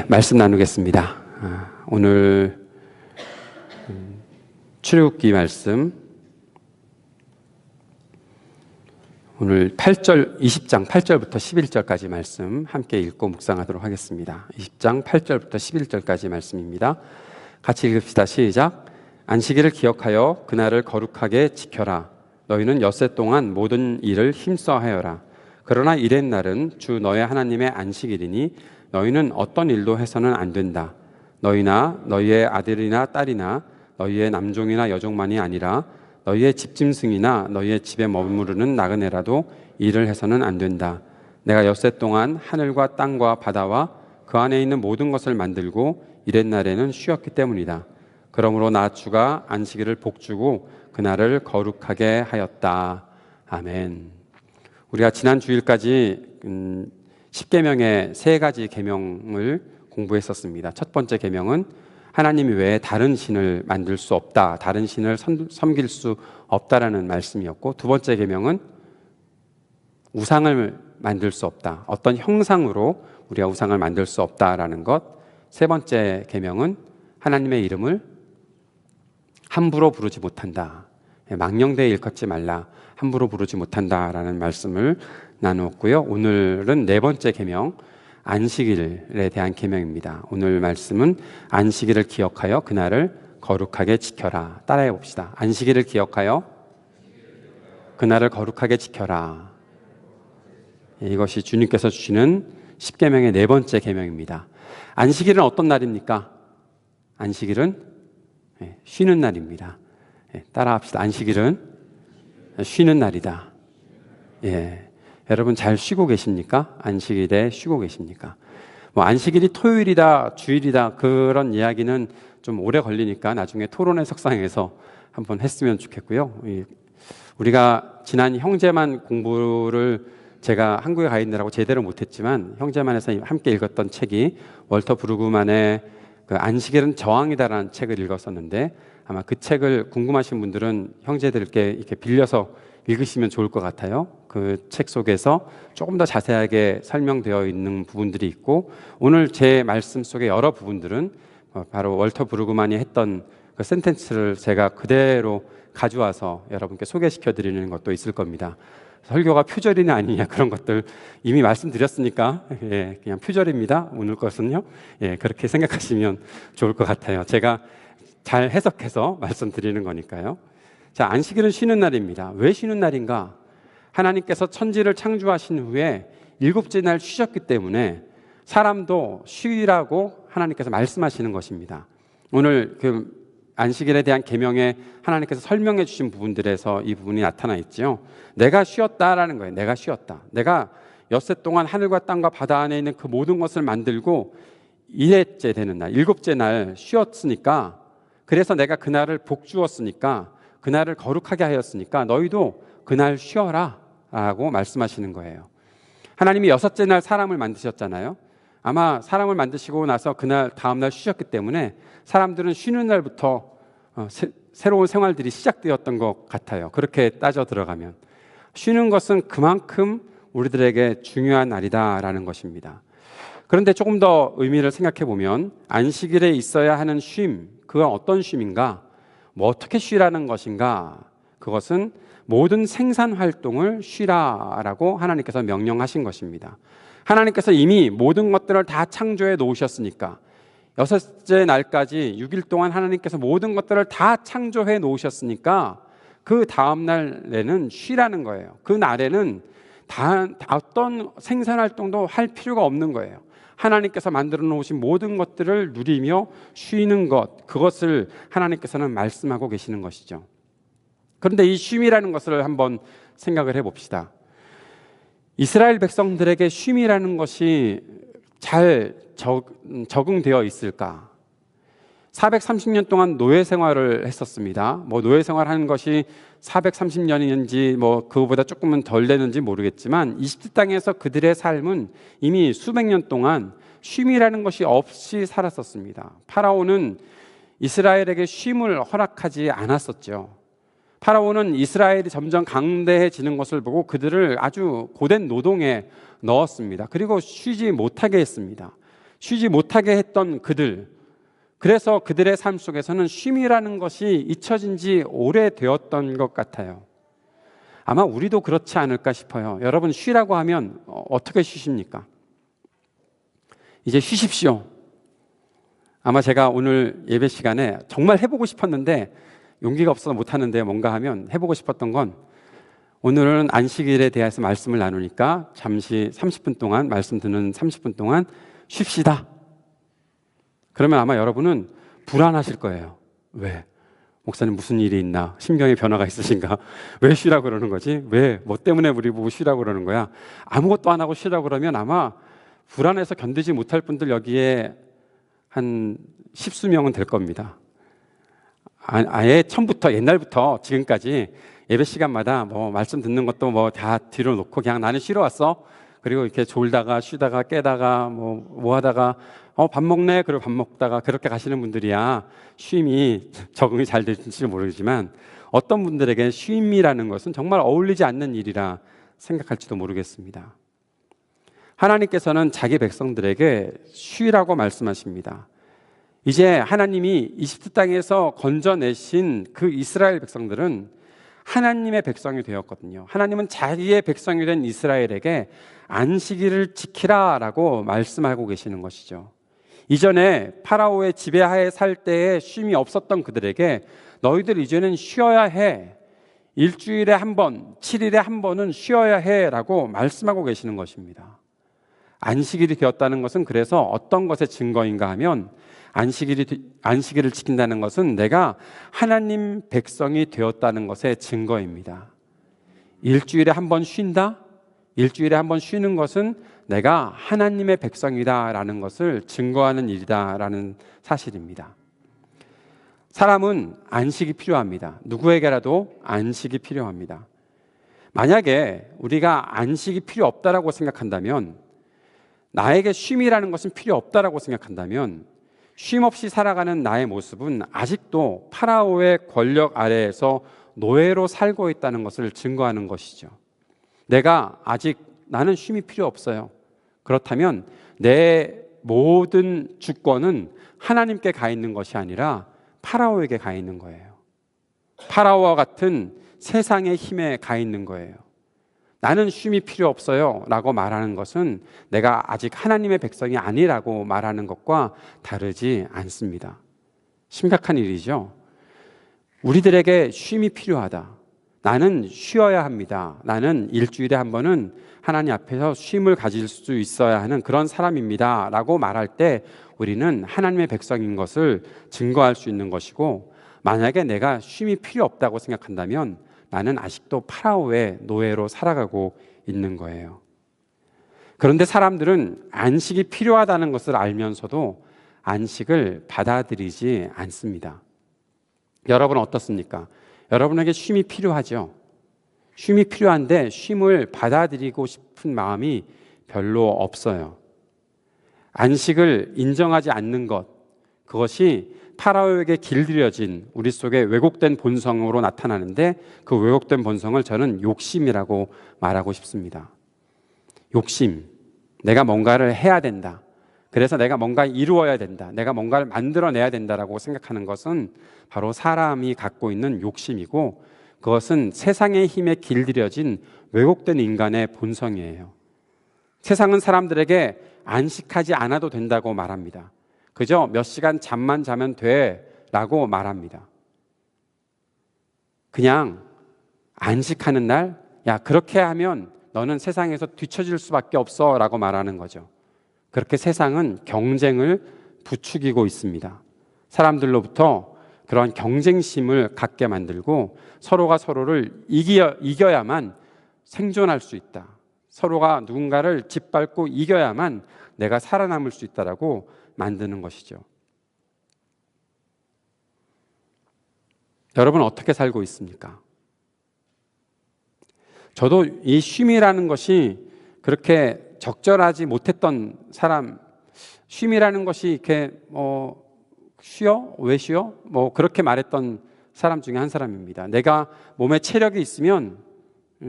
말씀 나누겠습니다. 오늘 출애굽기 말씀, 오늘 20장 8절부터 11절까지 말씀 함께 읽고 묵상하도록 하겠습니다. 20장 8절부터 11절까지 말씀입니다. 같이 읽읍시다. 시작. 안식일을 기억하여 그날을 거룩하게 지켜라. 너희는 엿새 동안 모든 일을 힘써 하여라. 그러나 이렛날은 주 너의 하나님의 안식일이니 너희는 어떤 일도 해서는 안 된다. 너희나 너희의 아들이나 딸이나 너희의 남종이나 여종만이 아니라 너희의 집짐승이나 너희의 집에 머무르는 나그네라도 일을 해서는 안 된다. 내가 엿새 동안 하늘과 땅과 바다와 그 안에 있는 모든 것을 만들고 이렛날에는 쉬었기 때문이다. 그러므로 나 주가 안식일을 복주고 그날을 거룩하게 하였다. 아멘. 우리가 지난 주일까지 10계명의 3가지 계명을 공부했었습니다. 첫 번째 계명은 하나님 외에 다른 신을 만들 수 없다, 다른 신을 섬길 수 없다라는 말씀이었고, 두 번째 계명은 우상을 만들 수 없다, 어떤 형상으로 우리가 우상을 만들 수 없다라는 것. 세 번째 계명은 하나님의 이름을 함부로 부르지 못한다, 망령되이 일컫지 말라, 함부로 부르지 못한다라는 말씀을 나누었고요. 오늘은 네 번째 계명, 안식일에 대한 계명입니다. 오늘 말씀은 안식일을 기억하여 그날을 거룩하게 지켜라. 따라해 봅시다. 안식일을 기억하여 그날을 거룩하게 지켜라. 이것이 주님께서 주시는 10계명의 네 번째 계명입니다. 안식일은 어떤 날입니까? 안식일은 쉬는 날입니다. 따라합시다. 안식일은 쉬는 날이다. 여러분 잘 쉬고 계십니까? 안식일에 쉬고 계십니까? 안식일이 토요일이다, 주일이다, 그런 이야기는 좀 오래 걸리니까 나중에 토론회 석상에서 한번 했으면 좋겠고요. 우리가 지난 형제만 공부를 제가 한국에 가 있느라고 제대로 못했지만 형제만에서 함께 읽었던 책이 월터 브루그만의 그 안식일은 저항이다라는 책을 읽었었는데, 아마 그 책을 궁금하신 분들은 형제들께 이렇게 빌려서 읽으시면 좋을 것 같아요. 그 책 속에서 조금 더 자세하게 설명되어 있는 부분들이 있고, 오늘 제 말씀 속의 여러 부분들은 바로 월터 브루그만이 했던 그 센텐스를 제가 그대로 가져와서 여러분께 소개시켜 드리는 것도 있을 겁니다. 설교가 표절이냐 아니냐 그런 것들 이미 말씀드렸으니까 그냥 표절입니다. 오늘 것은요. 그렇게 생각하시면 좋을 것 같아요. 제가 잘 해석해서 말씀드리는 거니까요. 자, 안식일은 쉬는 날입니다. 왜 쉬는 날인가? 하나님께서 천지를 창조하신 후에 7째 날 쉬셨기 때문에 사람도 쉬라고 하나님께서 말씀하시는 것입니다. 오늘 그 안식일에 대한 계명에 하나님께서 설명해 주신 부분들에서 이 부분이 나타나 있죠. 내가 쉬었다라는 거예요. 내가 쉬었다. 내가 엿새 동안 하늘과 땅과 바다 안에 있는 그 모든 것을 만들고 1회째 되는 날, 7째 날 쉬었으니까, 그래서 내가 그날을 복주었으니까, 그날을 거룩하게 하였으니까 너희도 그날 쉬어라 라고 말씀하시는 거예요. 하나님이 6째 날 사람을 만드셨잖아요. 아마 사람을 만드시고 나서 그날 다음날 쉬셨기 때문에 사람들은 쉬는 날부터 새로운 생활들이 시작되었던 것 같아요. 그렇게 따져 들어가면 쉬는 것은 그만큼 우리들에게 중요한 날이다라는 것입니다. 그런데 조금 더 의미를 생각해 보면 안식일에 있어야 하는 쉼, 그건 어떤 쉼인가? 어떻게 쉬라는 것인가? 그것은 모든 생산 활동을 쉬라라고 하나님께서 명령하신 것입니다. 하나님께서 이미 모든 것들을 다 창조해 놓으셨으니까, 6째 날까지 6일 동안 하나님께서 모든 것들을 다 창조해 놓으셨으니까 그 다음 날에는 쉬라는 거예요. 그 날에는 어떤 생산 활동도 할 필요가 없는 거예요. 하나님께서 만들어 놓으신 모든 것들을 누리며 쉬는 것, 그것을 하나님께서는 말씀하고 계시는 것이죠. 그런데 이 쉼이라는 것을 한번 생각을 해봅시다. 이스라엘 백성들에게 쉼이라는 것이 잘 적응되어 있을까? 430년 동안 노예 생활을 했었습니다. 노예 생활하는 것이 430년인지 그거보다 조금은 덜 되는지 모르겠지만 이집트 땅에서 그들의 삶은 이미 수백 년 동안 쉼이라는 것이 없이 살았었습니다. 파라오는 이스라엘에게 쉼을 허락하지 않았었죠. 파라오는 이스라엘이 점점 강대해지는 것을 보고 그들을 아주 고된 노동에 넣었습니다. 그리고 쉬지 못하게 했습니다. 쉬지 못하게 했던 그들, 그래서 그들의 삶 속에서는 쉼이라는 것이 잊혀진 지 오래되었던 것 같아요. 아마 우리도 그렇지 않을까 싶어요. 여러분, 쉬라고 하면 어떻게 쉬십니까? 이제 쉬십시오. 아마 제가 오늘 예배 시간에 정말 해보고 싶었는데 용기가 없어서 못하는데 뭔가 하면 해보고 싶었던 건, 오늘은 안식일에 대해서 말씀을 나누니까 잠시 30분 동안, 말씀 듣는 30분 동안 쉽시다. 그러면 아마 여러분은 불안하실 거예요. 왜? 목사님 무슨 일이 있나? 심경의 변화가 있으신가? 왜 쉬라고 그러는 거지? 왜? 뭐 때문에 우리 보고 쉬라고 그러는 거야? 아무것도 안 하고 쉬라고 그러면 아마 불안해서 견디지 못할 분들 여기에 한 10수명은 될 겁니다. 아예 처음부터, 옛날부터 지금까지 예배 시간마다 뭐 말씀 듣는 것도 뭐 다 뒤로 놓고 그냥 나는 쉬러 왔어. 그리고 이렇게 졸다가 쉬다가 깨다가 뭐 하다가 밥 먹네. 그리고 밥 먹다가 그렇게 가시는 분들이야 쉼이 적응이 잘 될지 모르지만, 어떤 분들에게 쉼이라는 것은 정말 어울리지 않는 일이라 생각할지도 모르겠습니다. 하나님께서는 자기 백성들에게 쉬라고 말씀하십니다. 이제 하나님이 이집트 땅에서 건져내신 그 이스라엘 백성들은 하나님의 백성이 되었거든요. 하나님은 자기의 백성이 된 이스라엘에게 안식일을 지키라라고 말씀하고 계시는 것이죠. 이전에 파라오의 지배하에 살 때에 쉼이 없었던 그들에게 너희들 이제는 쉬어야 해. 일주일에 한 번, 7일에 한 번은 쉬어야 해라고 말씀하고 계시는 것입니다. 안식일이 되었다는 것은 그래서 어떤 것의 증거인가 하면, 안식일을 지킨다는 것은 내가 하나님 백성이 되었다는 것의 증거입니다. 일주일에 한 번 쉰다? 일주일에 한 번 쉬는 것은 내가 하나님의 백성이다라는 것을 증거하는 일이다라는 사실입니다. 사람은 안식이 필요합니다. 누구에게라도 안식이 필요합니다. 만약에 우리가 안식이 필요 없다라고 생각한다면, 나에게 쉼이라는 것은 필요 없다라고 생각한다면, 쉼 없이 살아가는 나의 모습은 아직도 파라오의 권력 아래에서 노예로 살고 있다는 것을 증거하는 것이죠. 나는 쉼이 필요 없어요. 그렇다면 내 모든 주권은 하나님께 가 있는 것이 아니라 파라오에게 가 있는 거예요. 파라오와 같은 세상의 힘에 가 있는 거예요. 나는 쉼이 필요 없어요 라고 말하는 것은 내가 아직 하나님의 백성이 아니라고 말하는 것과 다르지 않습니다. 심각한 일이죠. 우리들에게 쉼이 필요하다. 나는 쉬어야 합니다. 나는 일주일에 한 번은 하나님 앞에서 쉼을 가질 수 있어야 하는 그런 사람입니다 라고 말할 때 우리는 하나님의 백성인 것을 증거할 수 있는 것이고, 만약에 내가 쉼이 필요 없다고 생각한다면 나는 아직도 파라오의 노예로 살아가고 있는 거예요. 그런데 사람들은 안식이 필요하다는 것을 알면서도 안식을 받아들이지 않습니다. 여러분 어떻습니까? 여러분에게 쉼이 필요하죠? 쉼이 필요한데 쉼을 받아들이고 싶은 마음이 별로 없어요. 안식을 인정하지 않는 것, 그것이 파라오에게 길들여진 우리 속의 왜곡된 본성으로 나타나는데, 그 왜곡된 본성을 저는 욕심이라고 말하고 싶습니다. 욕심, 내가 뭔가를 해야 된다. 그래서 내가 뭔가 이루어야 된다. 내가 뭔가를 만들어내야 된다라고 생각하는 것은 바로 사람이 갖고 있는 욕심이고, 그것은 세상의 힘에 길들여진 왜곡된 인간의 본성이에요. 세상은 사람들에게 안식하지 않아도 된다고 말합니다. 그저 몇 시간 잠만 자면 돼 라고 말합니다. 그냥 안식하는 날, 야 그렇게 하면 너는 세상에서 뒤처질 수밖에 없어 라고 말하는 거죠. 그렇게 세상은 경쟁을 부추기고 있습니다. 사람들로부터 그러한 경쟁심을 갖게 만들고, 서로가 서로를 이겨야만 생존할 수 있다. 서로가 누군가를 짓밟고 이겨야만 내가 살아남을 수 있다라고 만드는 것이죠. 여러분 어떻게 살고 있습니까? 저도 이 쉼이라는 것이 그렇게 적절하지 못했던 사람, 쉼이라는 것이 이렇게 쉬어? 왜 쉬어? 그렇게 말했던 사람 중에 한 사람입니다. 내가 몸에 체력이 있으면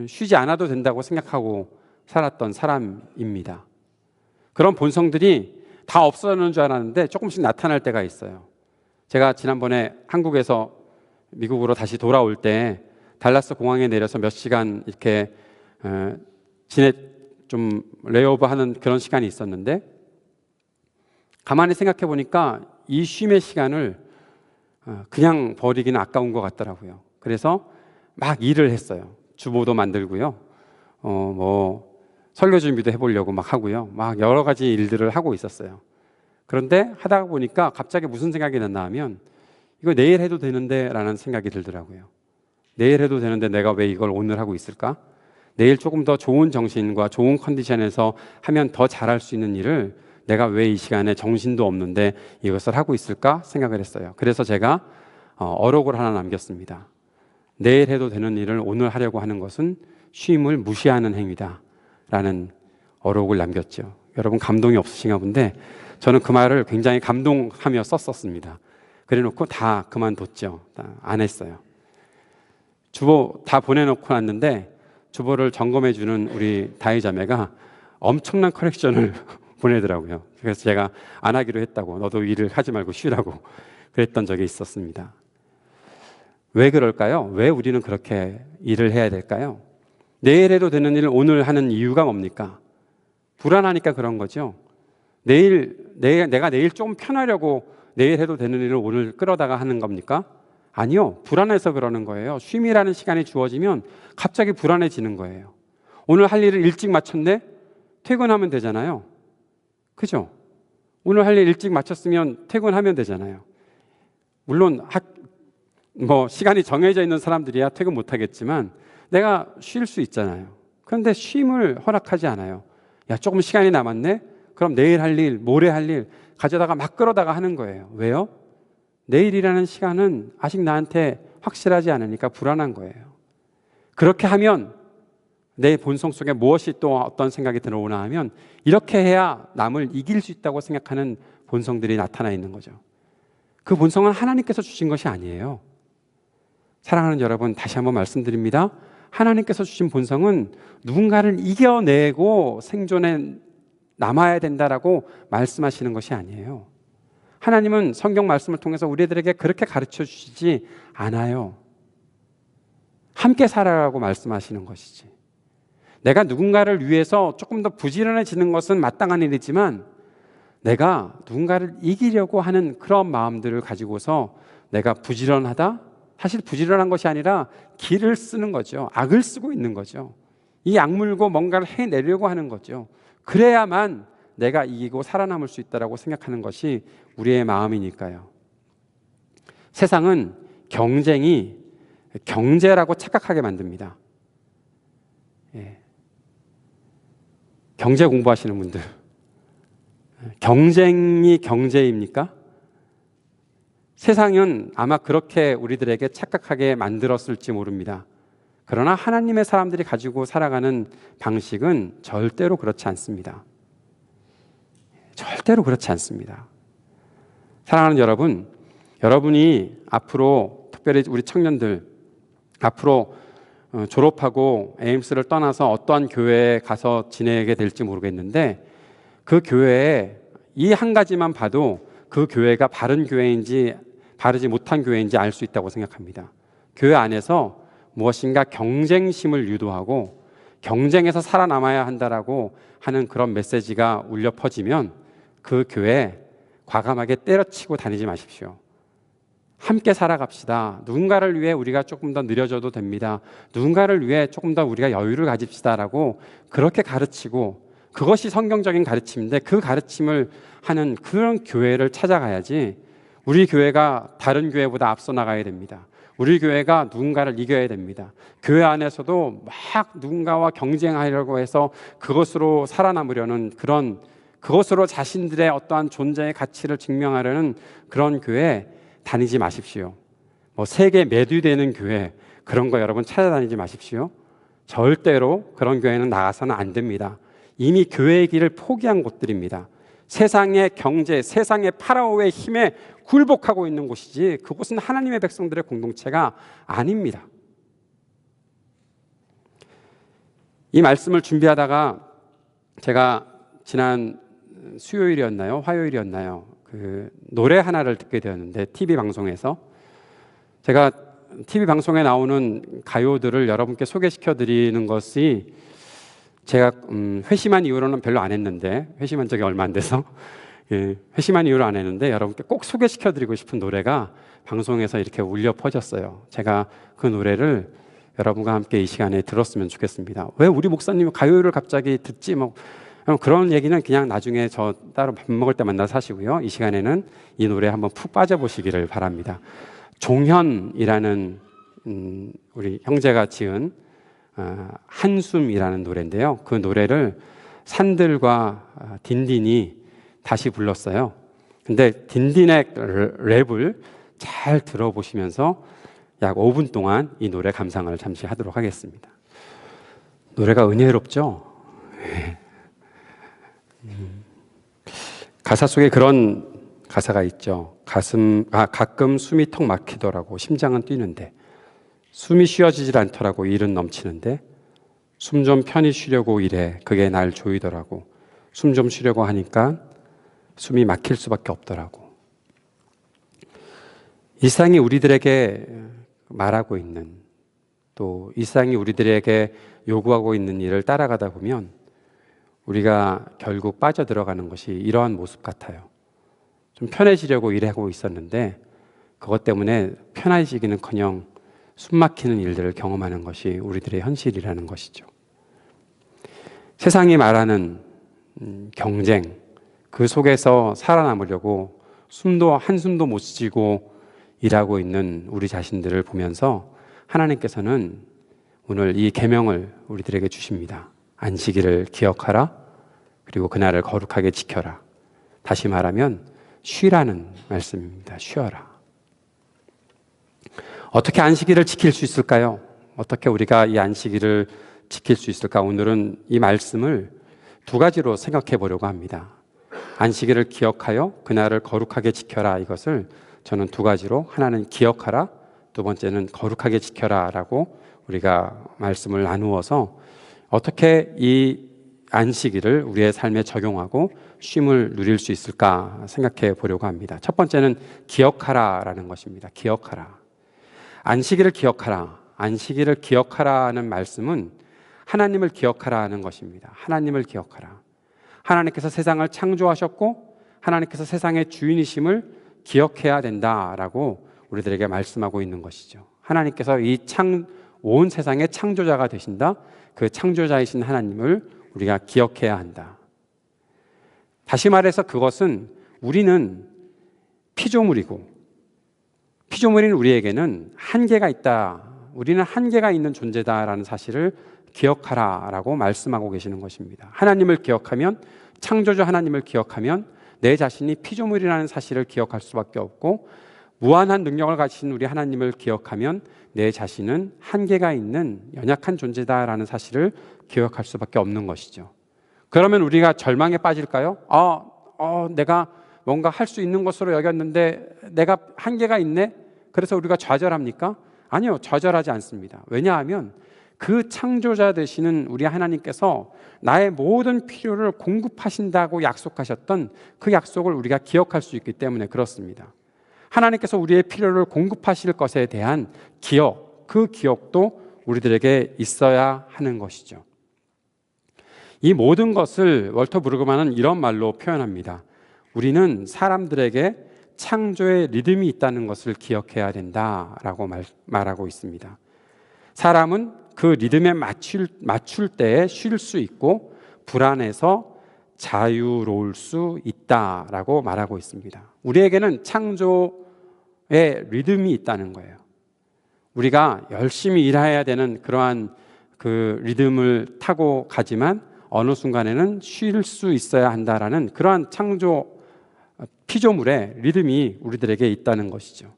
쉬지 않아도 된다고 생각하고 살았던 사람입니다. 그런 본성들이 다 없어지는 줄 알았는데 조금씩 나타날 때가 있어요. 제가 지난번에 한국에서 미국으로 다시 돌아올 때 달라스 공항에 내려서 몇 시간 이렇게 좀 레이오버 하는 그런 시간이 있었는데, 가만히 생각해 보니까 이 쉼의 시간을 그냥 버리기는 아까운 것 같더라고요. 그래서 막 일을 했어요. 주보도 만들고요. 뭐 설교 준비도 해보려고 막 하고요. 막 여러 가지 일들을 하고 있었어요. 그런데 하다 보니까 갑자기 무슨 생각이 났나 하면, 이거 내일 해도 되는데 라는 생각이 들더라고요. 내일 해도 되는데 내가 왜 이걸 오늘 하고 있을까? 내일 조금 더 좋은 정신과 좋은 컨디션에서 하면 더 잘할 수 있는 일을 내가 왜 이 시간에 정신도 없는데 이것을 하고 있을까 생각을 했어요. 그래서 제가 어록을 하나 남겼습니다. 내일 해도 되는 일을 오늘 하려고 하는 것은 쉼을 무시하는 행위다 라는 어록을 남겼죠. 여러분 감동이 없으신가 본데 저는 그 말을 굉장히 감동하며 썼었습니다. 그래 놓고 다 그만뒀죠. 안 했어요. 주보 다 보내놓고 났는데 주보를 점검해 주는 우리 다희 자매가 엄청난 커렉션을 보내더라고요. 그래서 제가 안 하기로 했다고, 너도 일을 하지 말고 쉬라고 그랬던 적이 있었습니다. 왜 그럴까요? 왜 우리는 그렇게 일을 해야 될까요? 내일 해도 되는 일을 오늘 하는 이유가 뭡니까? 불안하니까 그런 거죠. 내가 내일 좀 편하려고 내일 해도 되는 일을 오늘 끌어다가 하는 겁니까? 아니요. 불안해서 그러는 거예요. 쉼이라는 시간이 주어지면 갑자기 불안해지는 거예요. 오늘 할 일을 일찍 마쳤네? 퇴근하면 되잖아요. 그죠? 오늘 할 일 일찍 마쳤으면 퇴근하면 되잖아요. 물론 시간이 정해져 있는 사람들이야 퇴근 못 하겠지만 내가 쉴 수 있잖아요. 그런데 쉼을 허락하지 않아요. 야, 조금 시간이 남았네? 그럼 내일 할 일, 모레 할 일 가져다가 막 끌어다가 하는 거예요. 왜요? 내일이라는 시간은 아직 나한테 확실하지 않으니까 불안한 거예요. 그렇게 하면 내 본성 속에 무엇이 또 어떤 생각이 들어오나 하면, 이렇게 해야 남을 이길 수 있다고 생각하는 본성들이 나타나 있는 거죠. 그 본성은 하나님께서 주신 것이 아니에요. 사랑하는 여러분, 다시 한번 말씀드립니다. 하나님께서 주신 본성은 누군가를 이겨내고 생존에 남아야 된다라고 말씀하시는 것이 아니에요. 하나님은 성경 말씀을 통해서 우리들에게 그렇게 가르쳐 주시지 않아요. 함께 살아라고 말씀하시는 것이지. 내가 누군가를 위해서 조금 더 부지런해지는 것은 마땅한 일이지만, 내가 누군가를 이기려고 하는 그런 마음들을 가지고서 내가 부지런하다? 사실 부지런한 것이 아니라 기를 쓰는 거죠. 악을 쓰고 있는 거죠. 이 악물고 뭔가를 해내려고 하는 거죠. 그래야만 내가 이기고 살아남을 수 있다고 생각하는 것이 우리의 마음이니까요. 세상은 경쟁이 경제라고 착각하게 만듭니다. 경제 공부하시는 분들, 경쟁이 경제입니까? 세상은 아마 그렇게 우리들에게 착각하게 만들었을지 모릅니다. 그러나 하나님의 사람들이 가지고 살아가는 방식은 절대로 그렇지 않습니다. 절대로 그렇지 않습니다. 사랑하는 여러분, 여러분이 앞으로, 특별히 우리 청년들, 앞으로 졸업하고 에임스를 떠나서 어떠한 교회에 가서 지내게 될지 모르겠는데, 그 교회에 이 한 가지만 봐도 그 교회가 바른 교회인지 바르지 못한 교회인지 알 수 있다고 생각합니다. 교회 안에서 무엇인가 경쟁심을 유도하고 경쟁에서 살아남아야 한다라고 하는 그런 메시지가 울려 퍼지면 그 교회 과감하게 때려치고 다니지 마십시오. 함께 살아갑시다. 누군가를 위해 우리가 조금 더 느려져도 됩니다. 누군가를 위해 조금 더 우리가 여유를 가집시다라고 그렇게 가르치고, 그것이 성경적인 가르침인데 그 가르침을 하는 그런 교회를 찾아가야지, 우리 교회가 다른 교회보다 앞서 나가야 됩니다. 우리 교회가 누군가를 이겨야 됩니다. 교회 안에서도 막 누군가와 경쟁하려고 해서 그것으로 살아남으려는 그것으로 자신들의 어떠한 존재의 가치를 증명하려는 그런 교회 다니지 마십시오. 세계 매두되는 교회, 그런 거 여러분 찾아다니지 마십시오. 절대로 그런 교회는 나가서는 안 됩니다. 이미 교회의 길을 포기한 곳들입니다. 세상의 경제, 세상의 파라오의 힘에 굴복하고 있는 곳이지 그곳은 하나님의 백성들의 공동체가 아닙니다. 이 말씀을 준비하다가 제가 지난 수요일이었나요? 화요일이었나요? 그 노래 하나를 듣게 되었는데 TV 방송에서 제가 TV 방송에 나오는 가요들을 여러분께 소개시켜 드리는 것이 제가 회심한 이후로는 별로 안 했는데 회심한 적이 얼마 안 돼서 회심한 이후로 안 했는데 여러분께 꼭 소개시켜 드리고 싶은 노래가 방송에서 이렇게 울려 퍼졌어요. 제가 그 노래를 여러분과 함께 이 시간에 들었으면 좋겠습니다. 왜 우리 목사님이 가요를 갑자기 듣지? 뭐 그런 얘기는 그냥 나중에 저 따로 밥 먹을 때 만나서 하시고요. 이 시간에는 이 노래에 한번 푹 빠져보시기를 바랍니다. 종현이라는 우리 형제가 지은 한숨이라는 노래인데요. 그 노래를 산들과 딘딘이 다시 불렀어요. 근데 딘딘의 랩을 잘 들어보시면서 약 5분 동안 이 노래 감상을 잠시 하도록 하겠습니다. 노래가 은혜롭죠? 가사 속에 그런 가사가 있죠. 가끔 숨이 턱 막히더라고. 심장은 뛰는데 숨이 쉬어지질 않더라고. 일은 넘치는데 숨 좀 편히 쉬려고 이래. 그게 날 조이더라고. 숨 좀 쉬려고 하니까 숨이 막힐 수밖에 없더라고. 일상이 우리들에게 말하고 있는, 또 일상이 우리들에게 요구하고 있는 일을 따라가다 보면 우리가 결국 빠져들어가는 것이 이러한 모습 같아요. 좀 편해지려고 일하고 있었는데 그것 때문에 편해지기는커녕 숨 막히는 일들을 경험하는 것이 우리들의 현실이라는 것이죠. 세상이 말하는 경쟁, 그 속에서 살아남으려고 한숨도 못 쉬고 일하고 있는 우리 자신들을 보면서 하나님께서는 오늘 이 계명을 우리들에게 주십니다. 안식일을 기억하라. 그리고 그날을 거룩하게 지켜라. 다시 말하면 쉬라는 말씀입니다. 쉬어라. 어떻게 안식일을 지킬 수 있을까요? 어떻게 우리가 이 안식일을 지킬 수 있을까? 오늘은 이 말씀을 두 가지로 생각해 보려고 합니다. 안식일을 기억하여 그날을 거룩하게 지켜라. 이것을 저는 두 가지로, 하나는 기억하라, 두 번째는 거룩하게 지켜라 라고 우리가 말씀을 나누어서 어떻게 이 안식일을 우리의 삶에 적용하고 쉼을 누릴 수 있을까 생각해 보려고 합니다. 첫 번째는 기억하라라는 것입니다. 기억하라. 안식일을 기억하라. 안식일을 기억하라는 말씀은 하나님을 기억하라는 것입니다. 하나님을 기억하라. 하나님께서 세상을 창조하셨고 하나님께서 세상의 주인이심을 기억해야 된다라고 우리들에게 말씀하고 있는 것이죠. 하나님께서 온 세상의 창조자가 되신다. 그 창조자이신 하나님을 우리가 기억해야 한다. 다시 말해서 그것은 우리는 피조물이고 피조물인 우리에게는 한계가 있다. 우리는 한계가 있는 존재다라는 사실을 기억하라라고 말씀하고 계시는 것입니다. 하나님을 기억하면, 창조주 하나님을 기억하면 내 자신이 피조물이라는 사실을 기억할 수밖에 없고, 무한한 능력을 가지신 우리 하나님을 기억하면 내 자신은 한계가 있는 연약한 존재다라는 사실을 기억할 수밖에 없는 것이죠. 그러면 우리가 절망에 빠질까요? 내가 뭔가 할 수 있는 것으로 여겼는데 내가 한계가 있네? 그래서 우리가 좌절합니까? 아니요, 좌절하지 않습니다. 왜냐하면 그 창조자 되시는 우리 하나님께서 나의 모든 필요를 공급하신다고 약속하셨던 그 약속을 우리가 기억할 수 있기 때문에 그렇습니다. 하나님께서 우리의 필요를 공급하실 것에 대한 기억, 그 기억도 우리들에게 있어야 하는 것이죠. 이 모든 것을 월터 브루그만은 이런 말로 표현합니다. 우리는 사람들에게 창조의 리듬이 있다는 것을 기억해야 된다라고 말하고 있습니다. 사람은 그 리듬에 맞출 때에 쉴 수 있고 불안해서 자유로울 수 있다라고 말하고 있습니다. 우리에게는 창조의 리듬이 있다는 거예요. 우리가 열심히 일해야 되는 그러한 그 리듬을 타고 가지만 어느 순간에는 쉴 수 있어야 한다라는 그러한 창조 피조물의 리듬이 우리들에게 있다는 것이죠.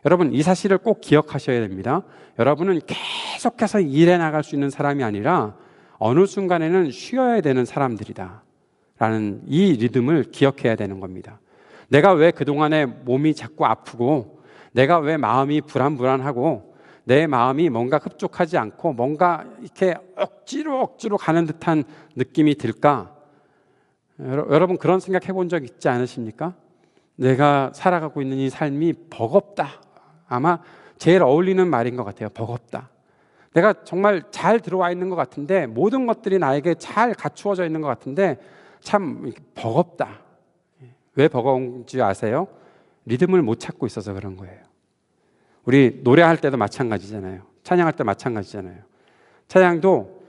여러분, 이 사실을 꼭 기억하셔야 됩니다. 여러분은 계속해서 일해 나갈 수 있는 사람이 아니라 어느 순간에는 쉬어야 되는 사람들이다 라는 이 리듬을 기억해야 되는 겁니다. 내가 왜 그동안에 몸이 자꾸 아프고 내가 왜 마음이 불안불안하고 내 마음이 뭔가 흡족하지 않고 뭔가 이렇게 억지로 가는 듯한 느낌이 들까? 여러분 그런 생각 해본 적 있지 않으십니까? 내가 살아가고 있는 이 삶이 버겁다. 아마 제일 어울리는 말인 것 같아요. 버겁다. 내가 정말 잘 들어와 있는 것 같은데 모든 것들이 나에게 잘 갖추어져 있는 것 같은데 참 버겁다. 왜 버거운지 아세요? 리듬을 못 찾고 있어서 그런 거예요. 우리 노래할 때도 마찬가지잖아요. 찬양할 때 마찬가지잖아요. 찬양도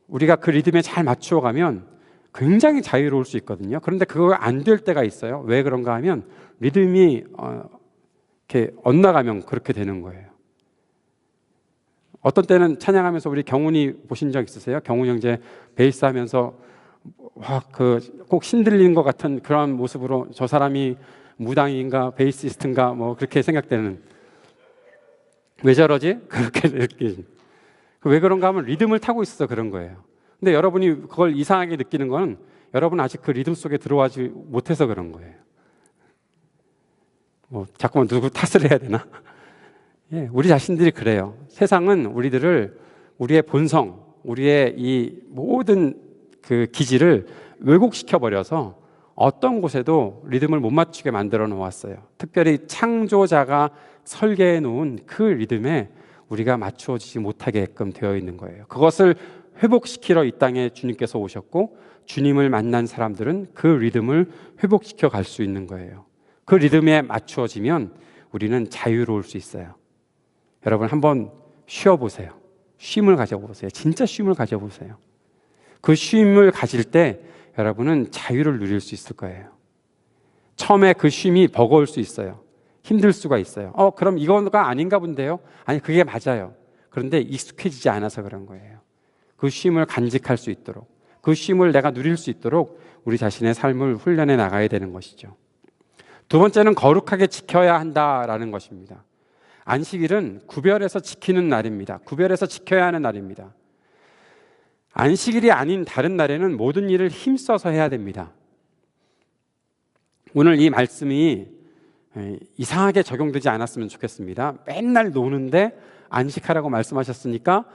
우리가 그 리듬에 잘 맞추어 가면 굉장히 자유로울 수 있거든요. 그런데 그거가 안 될 때가 있어요. 왜 그런가 하면 리듬이 이렇게 엇나가면 그렇게 되는 거예요. 어떤 때는 찬양하면서 우리 경훈이 보신 적 있으세요? 경훈 형제 베이스 하면서 꼭 신들리는 것 같은 그런 모습으로 저 사람이 무당인가 베이시스트인가 뭐 그렇게 생각되는, 왜 저러지? 그렇게 느끼지. 왜 그런가 하면 리듬을 타고 있어서 그런 거예요. 근데 여러분이 그걸 이상하게 느끼는 건 여러분 아직 그 리듬 속에 들어가지 못해서 그런 거예요. 자꾸만 누구 탓을 해야 되나? 예, 우리 자신들이 그래요. 세상은 우리들을 우리의 본성, 우리의 이 모든 그 기질을 왜곡시켜 버려서 어떤 곳에도 리듬을 못 맞추게 만들어 놓았어요. 특별히 창조자가 설계해 놓은 그 리듬에 우리가 맞추어지지 못하게끔 되어 있는 거예요. 그것을 회복시키러 이 땅에 주님께서 오셨고 주님을 만난 사람들은 그 리듬을 회복시켜 갈 수 있는 거예요. 그 리듬에 맞추어지면 우리는 자유로울 수 있어요. 여러분 한번 쉬어보세요. 쉼을 가져보세요. 진짜 쉼을 가져보세요. 그 쉼을 가질 때 여러분은 자유를 누릴 수 있을 거예요. 처음에 그 쉼이 버거울 수 있어요. 힘들 수가 있어요. 그럼 이거가 아닌가 본데요? 아니, 그게 맞아요. 그런데 익숙해지지 않아서 그런 거예요. 그 쉼을 간직할 수 있도록, 그 쉼을 내가 누릴 수 있도록 우리 자신의 삶을 훈련해 나가야 되는 것이죠. 두 번째는 거룩하게 지켜야 한다라는 것입니다. 안식일은 구별해서 지키는 날입니다. 구별해서 지켜야 하는 날입니다. 안식일이 아닌 다른 날에는 모든 일을 힘써서 해야 됩니다. 오늘 이 말씀이 이상하게 적용되지 않았으면 좋겠습니다. 맨날 노는데 안식하라고 말씀하셨으니까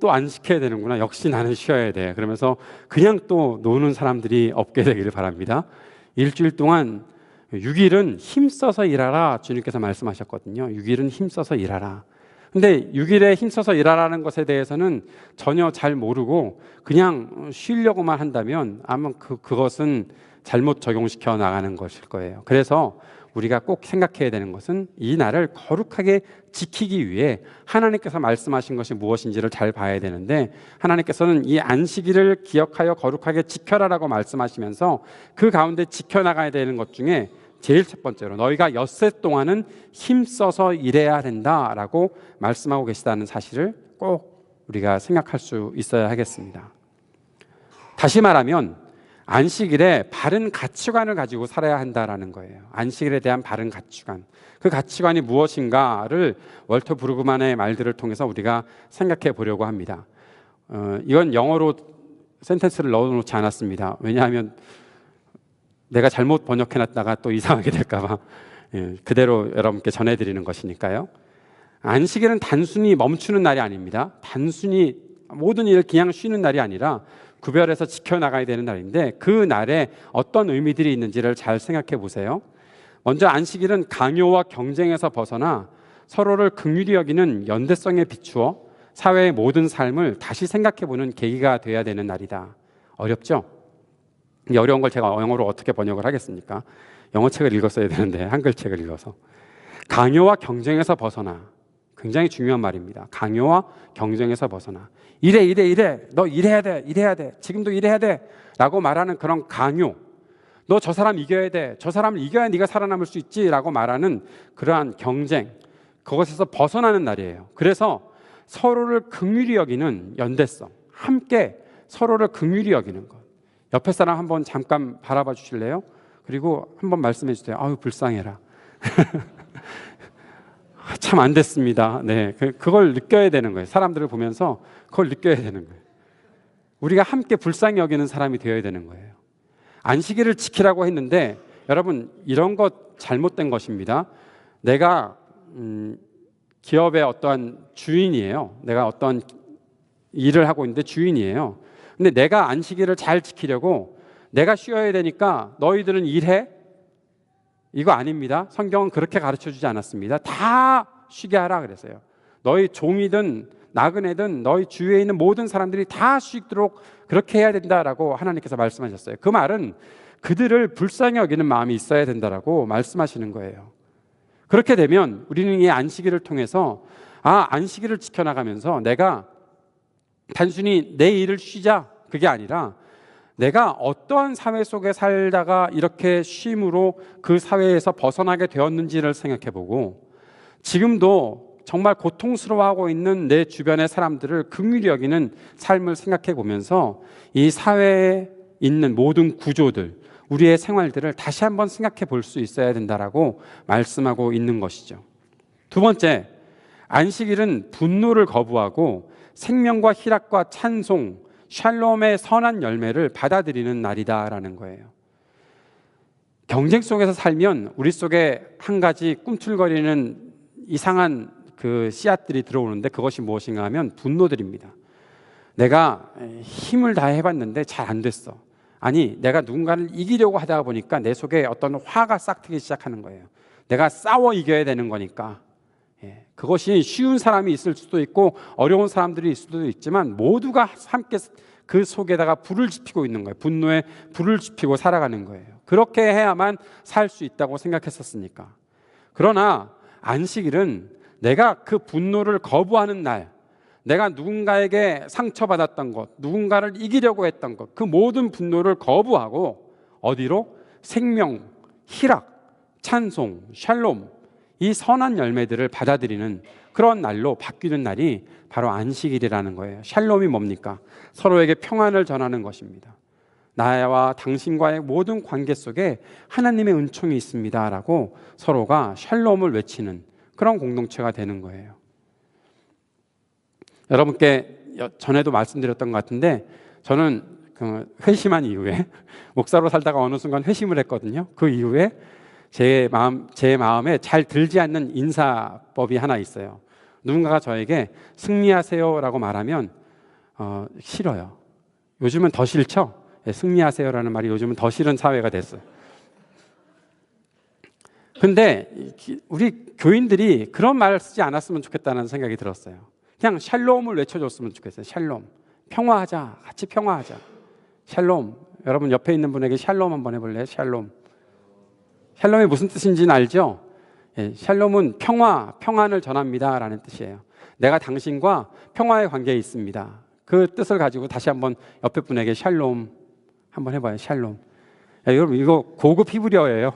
또 안식해야 되는구나. 역시 나는 쉬어야 돼. 그러면서 그냥 또 노는 사람들이 없게 되기를 바랍니다. 일주일 동안 6일은 힘써서 일하라 주님께서 말씀하셨거든요. 6일은 힘써서 일하라. 근데 6일에 힘써서 일하라는 것에 대해서는 전혀 잘 모르고 그냥 쉬려고만 한다면 아마 그것은 잘못 적용시켜 나가는 것일 거예요. 그래서 우리가 꼭 생각해야 되는 것은 이 날을 거룩하게 지키기 위해 하나님께서 말씀하신 것이 무엇인지를 잘 봐야 되는데, 하나님께서는 이 안식일을 기억하여 거룩하게 지켜라라고 말씀하시면서 그 가운데 지켜나가야 되는 것 중에 제일 첫 번째로 너희가 엿새 동안은 힘써서 일해야 된다라고 말씀하고 계시다는 사실을 꼭 우리가 생각할 수 있어야 하겠습니다. 다시 말하면 안식일에 바른 가치관을 가지고 살아야 한다라는 거예요. 안식일에 대한 바른 가치관, 그 가치관이 무엇인가를 월터 브루그만의 말들을 통해서 우리가 생각해 보려고 합니다. 이건 영어로 센텐스를 넣어놓지 않았습니다. 왜냐하면 내가 잘못 번역해놨다가 또 이상하게 될까봐 그대로 여러분께 전해드리는 것이니까요. 안식일은 단순히 멈추는 날이 아닙니다. 단순히 모든 일을 그냥 쉬는 날이 아니라 구별해서 지켜나가야 되는 날인데, 그 날에 어떤 의미들이 있는지를 잘 생각해 보세요. 먼저 안식일은 강요와 경쟁에서 벗어나 서로를 긍휼히 여기는 연대성에 비추어 사회의 모든 삶을 다시 생각해 보는 계기가 되어야 되는 날이다. 어렵죠? 이 어려운 걸 제가 영어로 어떻게 번역을 하겠습니까? 영어 책을 읽었어야 되는데 한글 책을 읽어서. 강요와 경쟁에서 벗어나, 굉장히 중요한 말입니다. 강요와 경쟁에서 벗어나. 이래 너 일해야 돼 지금도 일해야 돼 라고 말하는 그런 강요, 너 저 사람 이겨야 돼, 저 사람을 이겨야 네가 살아남을 수 있지 라고 말하는 그러한 경쟁, 그것에서 벗어나는 날이에요. 그래서 서로를 긍휼히 여기는 연대성, 함께 서로를 긍휼히 여기는 것. 옆에 사람 한번 잠깐 바라봐 주실래요? 그리고 한번 말씀해 주세요. 아유 불쌍해라. 참 안 됐습니다. 네, 그걸 느껴야 되는 거예요. 사람들을 보면서 그걸 느껴야 되는 거예요. 우리가 함께 불쌍히 여기는 사람이 되어야 되는 거예요. 안식일을 지키라고 했는데 여러분, 이런 것 잘못된 것입니다. 내가 기업의 어떠한 주인이에요. 내가 어떤 일을 하고 있는데 주인이에요. 근데 내가 안식일을 잘 지키려고 내가 쉬어야 되니까 너희들은 일해? 이거 아닙니다. 성경은 그렇게 가르쳐주지 않았습니다. 다 쉬게 하라 그랬어요. 너희 종이든 나그네든 너희 주위에 있는 모든 사람들이 다 쉬도록 그렇게 해야 된다라고 하나님께서 말씀하셨어요. 그 말은 그들을 불쌍히 여기는 마음이 있어야 된다라고 말씀하시는 거예요. 그렇게 되면 우리는 이 안식일을 통해서 안식일을 지켜나가면서 내가 단순히 내 일을 쉬자 그게 아니라 내가 어떠한 사회 속에 살다가 이렇게 쉼으로 그 사회에서 벗어나게 되었는지를 생각해보고 지금도 정말 고통스러워하고 있는 내 주변의 사람들을 긍휼히 여기는 삶을 생각해보면서 이 사회에 있는 모든 구조들, 우리의 생활들을 다시 한번 생각해 볼 수 있어야 된다라고 말씀하고 있는 것이죠. 두 번째, 안식일은 분노를 거부하고 생명과 희락과 찬송, 샬롬의 선한 열매를 받아들이는 날이다라는 거예요. 경쟁 속에서 살면 우리 속에 한 가지 꿈틀거리는 이상한 그 씨앗들이 들어오는데 그것이 무엇인가 하면 분노들입니다. 내가 힘을 다해 해봤는데 잘 안 됐어. 아니, 내가 누군가를 이기려고 하다 보니까 내 속에 어떤 화가 싹트기 시작하는 거예요. 내가 싸워 이겨야 되는 거니까. 그것이 쉬운 사람이 있을 수도 있고 어려운 사람들이 있을 수도 있지만 모두가 함께 그 속에다가 불을 지피고 있는 거예요. 분노에 불을 지피고 살아가는 거예요. 그렇게 해야만 살 수 있다고 생각했었으니까. 그러나 안식일은 내가 그 분노를 거부하는 날, 내가 누군가에게 상처받았던 것, 누군가를 이기려고 했던 것, 그 모든 분노를 거부하고 어디로? 생명, 희락, 찬송, 샬롬, 이 선한 열매들을 받아들이는 그런 날로 바뀌는 날이 바로 안식일이라는 거예요. 샬롬이 뭡니까? 서로에게 평안을 전하는 것입니다. 나와 당신과의 모든 관계 속에 하나님의 은총이 있습니다라고 서로가 샬롬을 외치는 그런 공동체가 되는 거예요. 여러분께 전에도 말씀드렸던 것 같은데 저는 그 회심한 이후에 목사로 살다가 어느 순간 회심을 했거든요. 그 이후에 제 마음에 잘 들지 않는 인사법이 하나 있어요. 누군가가 저에게 승리하세요라고 말하면 싫어요. 요즘은 더 싫죠? 승리하세요라는 말이 요즘은 더 싫은 사회가 됐어요. 근데 우리 교인들이 그런 말을 쓰지 않았으면 좋겠다는 생각이 들었어요. 그냥 샬롬을 외쳐줬으면 좋겠어요. 샬롬, 평화하자, 같이 평화하자. 샬롬, 여러분 옆에 있는 분에게 샬롬 한번 해볼래요? 샬롬. 샬롬이 무슨 뜻인지는 알죠? 샬롬은 평안을 전합니다 라는 뜻이에요. 내가 당신과 평화의 관계에 있습니다. 그 뜻을 가지고 다시 한번 옆에 분에게 샬롬 한번 해봐요. 샬롬. 여러분 이거 고급 히브리어예요.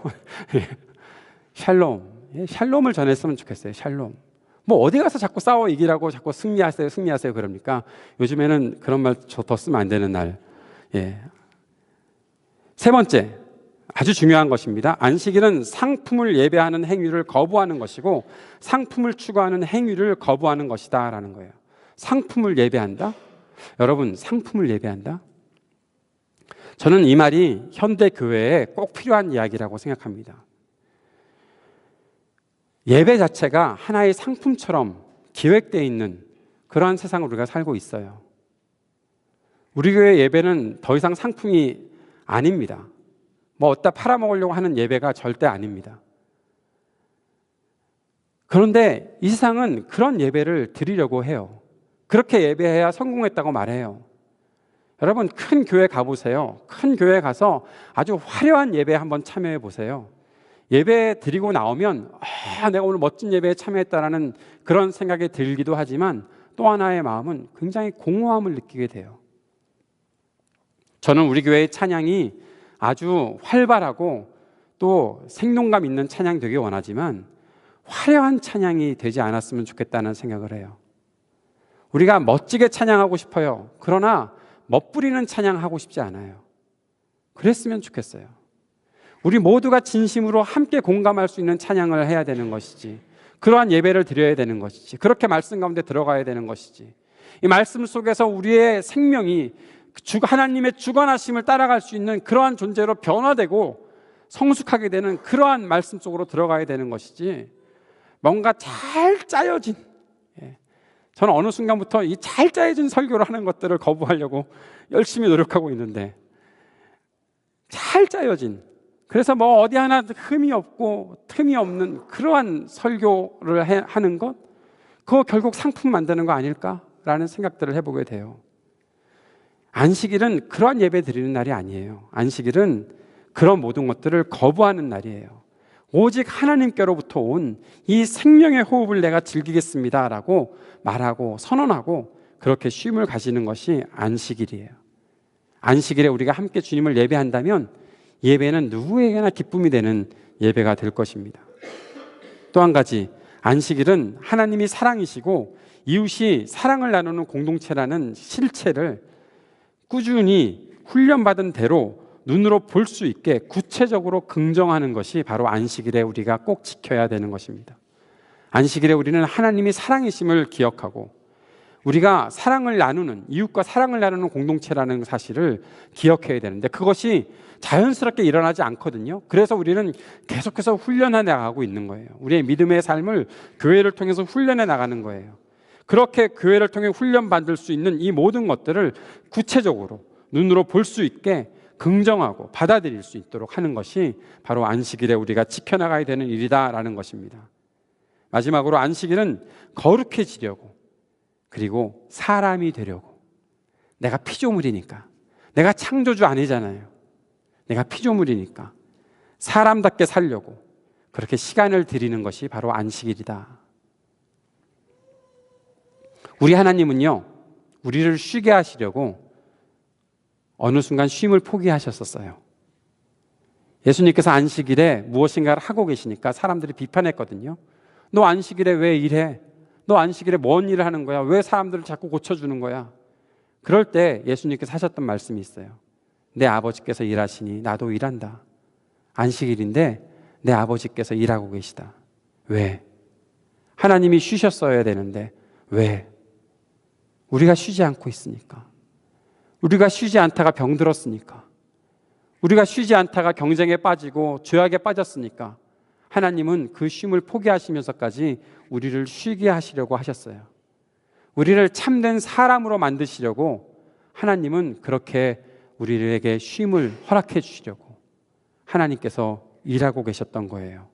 샬롬. 샬롬을 전했으면 좋겠어요. 샬롬. 뭐 어디 가서 자꾸 싸워 이기라고 자꾸 승리하세요 그럽니까? 요즘에는 그런 말 더 쓰면 안 되는 날. 세 번째, 아주 중요한 것입니다. 안식일은 상품을 예배하는 행위를 거부하는 것이고 상품을 추구하는 행위를 거부하는 것이다 라는 거예요. 상품을 예배한다? 여러분, 상품을 예배한다? 저는 이 말이 현대 교회에 꼭 필요한 이야기라고 생각합니다. 예배 자체가 하나의 상품처럼 기획되어 있는 그러한 세상을 우리가 살고 있어요. 우리 교회 예배는 더 이상 상품이 아닙니다. 뭐 어디다 팔아먹으려고 하는 예배가 절대 아닙니다. 그런데 이 세상은 그런 예배를 드리려고 해요. 그렇게 예배해야 성공했다고 말해요. 여러분, 큰 교회 가보세요. 큰 교회 가서 아주 화려한 예배에 한번 참여해 보세요. 예배 드리고 나오면 내가 오늘 멋진 예배에 참여했다라는 그런 생각이 들기도 하지만 또 하나의 마음은 굉장히 공허함을 느끼게 돼요. 저는 우리 교회의 찬양이 아주 활발하고 또 생동감 있는 찬양 되길 원하지만 화려한 찬양이 되지 않았으면 좋겠다는 생각을 해요. 우리가 멋지게 찬양하고 싶어요. 그러나 멋부리는 찬양하고 싶지 않아요. 그랬으면 좋겠어요. 우리 모두가 진심으로 함께 공감할 수 있는 찬양을 해야 되는 것이지, 그러한 예배를 드려야 되는 것이지, 그렇게 말씀 가운데 들어가야 되는 것이지, 이 말씀 속에서 우리의 생명이 하나님의 주관하심을 따라갈 수 있는 그러한 존재로 변화되고 성숙하게 되는 그러한 말씀 속으로 들어가야 되는 것이지, 뭔가 잘 짜여진, 저는 어느 순간부터 이 잘 짜여진 설교를 하는 것들을 거부하려고 열심히 노력하고 있는데, 잘 짜여진, 그래서 뭐 어디 하나 흠이 없고 틈이 없는 그러한 설교를 하는 것, 그거 결국 상품 만드는 거 아닐까라는 생각들을 해보게 돼요. 안식일은 그러한 예배 드리는 날이 아니에요. 안식일은 그런 모든 것들을 거부하는 날이에요. 오직 하나님께로부터 온 이 생명의 호흡을 내가 즐기겠습니다 라고 말하고 선언하고 그렇게 쉼을 가지는 것이 안식일이에요. 안식일에 우리가 함께 주님을 예배한다면 예배는 누구에게나 기쁨이 되는 예배가 될 것입니다. 또 한 가지, 안식일은 하나님이 사랑이시고 이웃이 사랑을 나누는 공동체라는 실체를 꾸준히 훈련받은 대로 눈으로 볼 수 있게 구체적으로 긍정하는 것이 바로 안식일에 우리가 꼭 지켜야 되는 것입니다. 안식일에 우리는 하나님이 사랑이심을 기억하고 우리가 사랑을 나누는, 이웃과 사랑을 나누는 공동체라는 사실을 기억해야 되는데, 그것이 자연스럽게 일어나지 않거든요. 그래서 우리는 계속해서 훈련해 나가고 있는 거예요. 우리의 믿음의 삶을 교회를 통해서 훈련해 나가는 거예요. 그렇게 교회를 통해 훈련받을 수 있는 이 모든 것들을 구체적으로 눈으로 볼 수 있게 긍정하고 받아들일 수 있도록 하는 것이 바로 안식일에 우리가 지켜나가야 되는 일이다라는 것입니다. 마지막으로, 안식일은 거룩해지려고, 그리고 사람이 되려고, 내가 피조물이니까, 내가 창조주 아니잖아요. 내가 피조물이니까 사람답게 살려고 그렇게 시간을 들이는 것이 바로 안식일이다. 우리 하나님은요, 우리를 쉬게 하시려고 어느 순간 쉼을 포기하셨었어요. 예수님께서 안식일에 무엇인가를 하고 계시니까 사람들이 비판했거든요. 너 안식일에 왜 일해? 너 안식일에 뭔 일을 하는 거야? 왜 사람들을 자꾸 고쳐주는 거야? 그럴 때 예수님께서 하셨던 말씀이 있어요. 내 아버지께서 일하시니 나도 일한다. 안식일인데 내 아버지께서 일하고 계시다. 왜? 하나님이 쉬셨어야 되는데 왜? 우리가 쉬지 않고 있으니까. 우리가 쉬지 않다가 병들었으니까. 우리가 쉬지 않다가 경쟁에 빠지고 죄악에 빠졌으니까 하나님은 그 쉼을 포기하시면서까지 우리를 쉬게 하시려고 하셨어요. 우리를 참된 사람으로 만드시려고 하나님은 그렇게 우리에게 쉼을 허락해 주시려고 하나님께서 일하고 계셨던 거예요.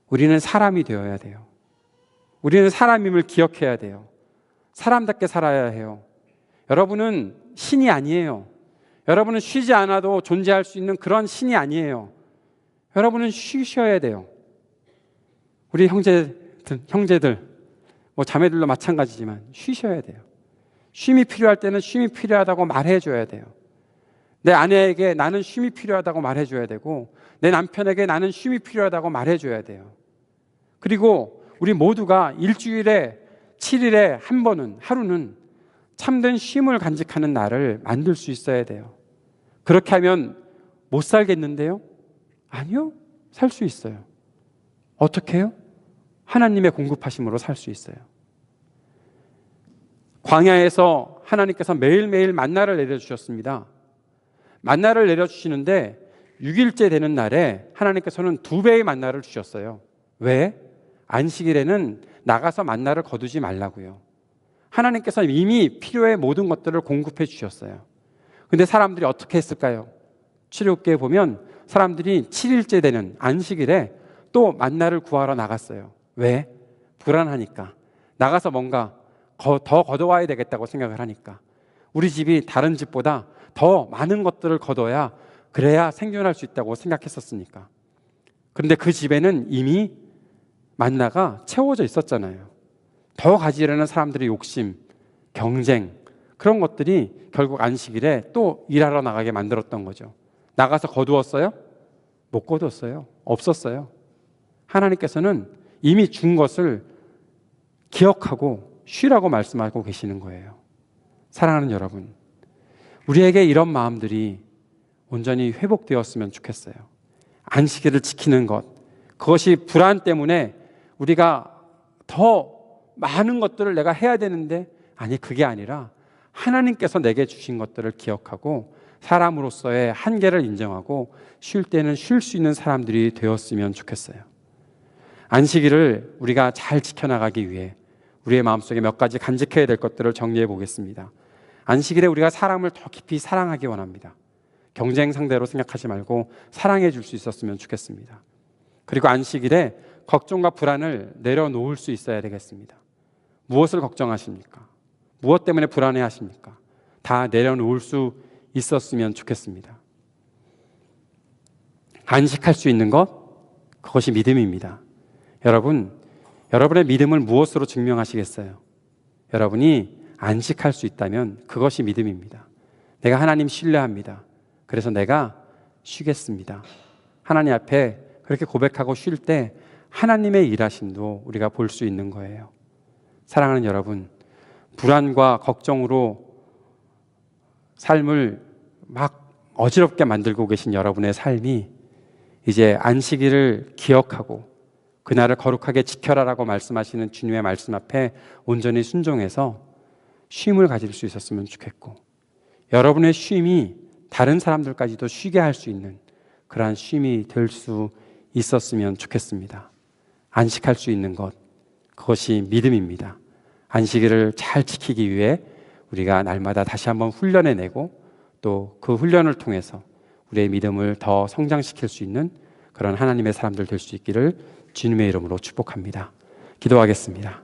우리는 사람이 되어야 돼요. 우리는 사람임을 기억해야 돼요. 사람답게 살아야 해요. 여러분은 신이 아니에요. 여러분은 쉬지 않아도 존재할 수 있는 그런 신이 아니에요. 여러분은 쉬셔야 돼요. 우리 형제들, 뭐 자매들도 마찬가지지만 쉬셔야 돼요. 쉼이 필요할 때는 쉼이 필요하다고 말해줘야 돼요. 내 아내에게 나는 쉼이 필요하다고 말해줘야 되고, 내 남편에게 나는 쉼이 필요하다고 말해줘야 돼요. 그리고 우리 모두가 일주일에 7일에 한 번은, 하루는 참된 쉼을 간직하는 날을 만들 수 있어야 돼요. 그렇게 하면 못 살겠는데요? 아니요, 살 수 있어요. 어떻게 해요? 하나님의 공급하심으로 살 수 있어요. 광야에서 하나님께서 매일매일 만나를 내려주셨습니다. 만나를 내려주시는데 6일째 되는 날에 하나님께서는 2배의 만나를 주셨어요. 왜? 안식일에는 나가서 만나를 거두지 말라고요. 하나님께서 이미 필요의 모든 것들을 공급해 주셨어요. 근데 사람들이 어떻게 했을까요? 출애굽기에 보면 사람들이 7일째 되는 안식일에 또 만나를 구하러 나갔어요. 왜? 불안하니까. 나가서 뭔가 더 거둬와야 되겠다고 생각을 하니까. 우리 집이 다른 집보다 더 많은 것들을 거둬야, 그래야 생존할 수 있다고 생각했었으니까. 그런데 그 집에는 이미 만나가 채워져 있었잖아요. 더 가지려는 사람들의 욕심, 경쟁, 그런 것들이 결국 안식일에 또 일하러 나가게 만들었던 거죠. 나가서 거두었어요? 못 거두었어요. 없었어요. 하나님께서는 이미 준 것을 기억하고 쉬라고 말씀하고 계시는 거예요. 사랑하는 여러분, 우리에게 이런 마음들이 온전히 회복되었으면 좋겠어요. 안식일을 지키는 것, 그것이 불안 때문에 우리가 더 많은 것들을 내가 해야 되는데, 아니, 그게 아니라 하나님께서 내게 주신 것들을 기억하고 사람으로서의 한계를 인정하고 쉴 때는 쉴 수 있는 사람들이 되었으면 좋겠어요. 안식일을 우리가 잘 지켜나가기 위해 우리의 마음속에 몇 가지 간직해야 될 것들을 정리해 보겠습니다. 안식일에 우리가 사람을 더 깊이 사랑하기 원합니다. 경쟁 상대로 생각하지 말고 사랑해 줄 수 있었으면 좋겠습니다. 그리고 안식일에 걱정과 불안을 내려놓을 수 있어야 되겠습니다. 무엇을 걱정하십니까? 무엇 때문에 불안해 하십니까? 다 내려놓을 수 있었으면 좋겠습니다. 안식할 수 있는 것, 그것이 믿음입니다. 여러분의 믿음을 무엇으로 증명하시겠어요? 여러분이 안식할 수 있다면 그것이 믿음입니다. 내가 하나님 신뢰합니다. 그래서 내가 쉬겠습니다. 하나님 앞에 그렇게 고백하고 쉴 때 하나님의 일하심도 우리가 볼 수 있는 거예요. 사랑하는 여러분, 불안과 걱정으로 삶을 막 어지럽게 만들고 계신 여러분의 삶이 이제 안식일을 기억하고 그날을 거룩하게 지켜라라고 말씀하시는 주님의 말씀 앞에 온전히 순종해서 쉼을 가질 수 있었으면 좋겠고, 여러분의 쉼이 다른 사람들까지도 쉬게 할 수 있는 그러한 쉼이 될 수 있었으면 좋겠습니다. 안식할 수 있는 것, 그것이 믿음입니다. 안식일을 잘 지키기 위해 우리가 날마다 다시 한번 훈련해내고 또 그 훈련을 통해서 우리의 믿음을 더 성장시킬 수 있는 그런 하나님의 사람들 될 수 있기를 주님의 이름으로 축복합니다. 기도하겠습니다.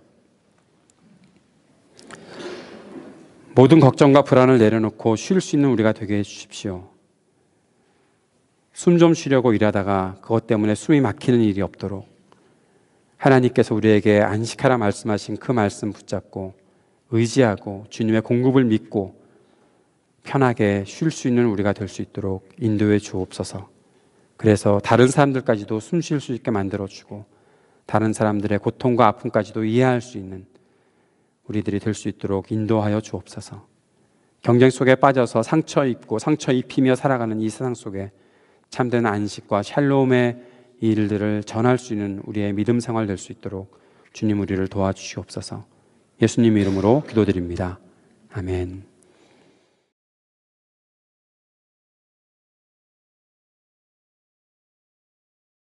모든 걱정과 불안을 내려놓고 쉴 수 있는 우리가 되게 해주십시오. 숨 좀 쉬려고 일하다가 그것 때문에 숨이 막히는 일이 없도록 하나님께서 우리에게 안식하라 말씀하신 그 말씀 붙잡고 의지하고 주님의 공급을 믿고 편하게 쉴 수 있는 우리가 될 수 있도록 인도해 주옵소서. 그래서 다른 사람들까지도 숨 쉴 수 있게 만들어주고 다른 사람들의 고통과 아픔까지도 이해할 수 있는 우리들이 될 수 있도록 인도하여 주옵소서. 경쟁 속에 빠져서 상처 입고 상처 입히며 살아가는 이 세상 속에 참된 안식과 샬롬의 일들을 전할 수 있는 우리의 믿음 생활 될 수 있도록 주님 우리를 도와주시옵소서. 예수님 이름으로 기도드립니다. 아멘.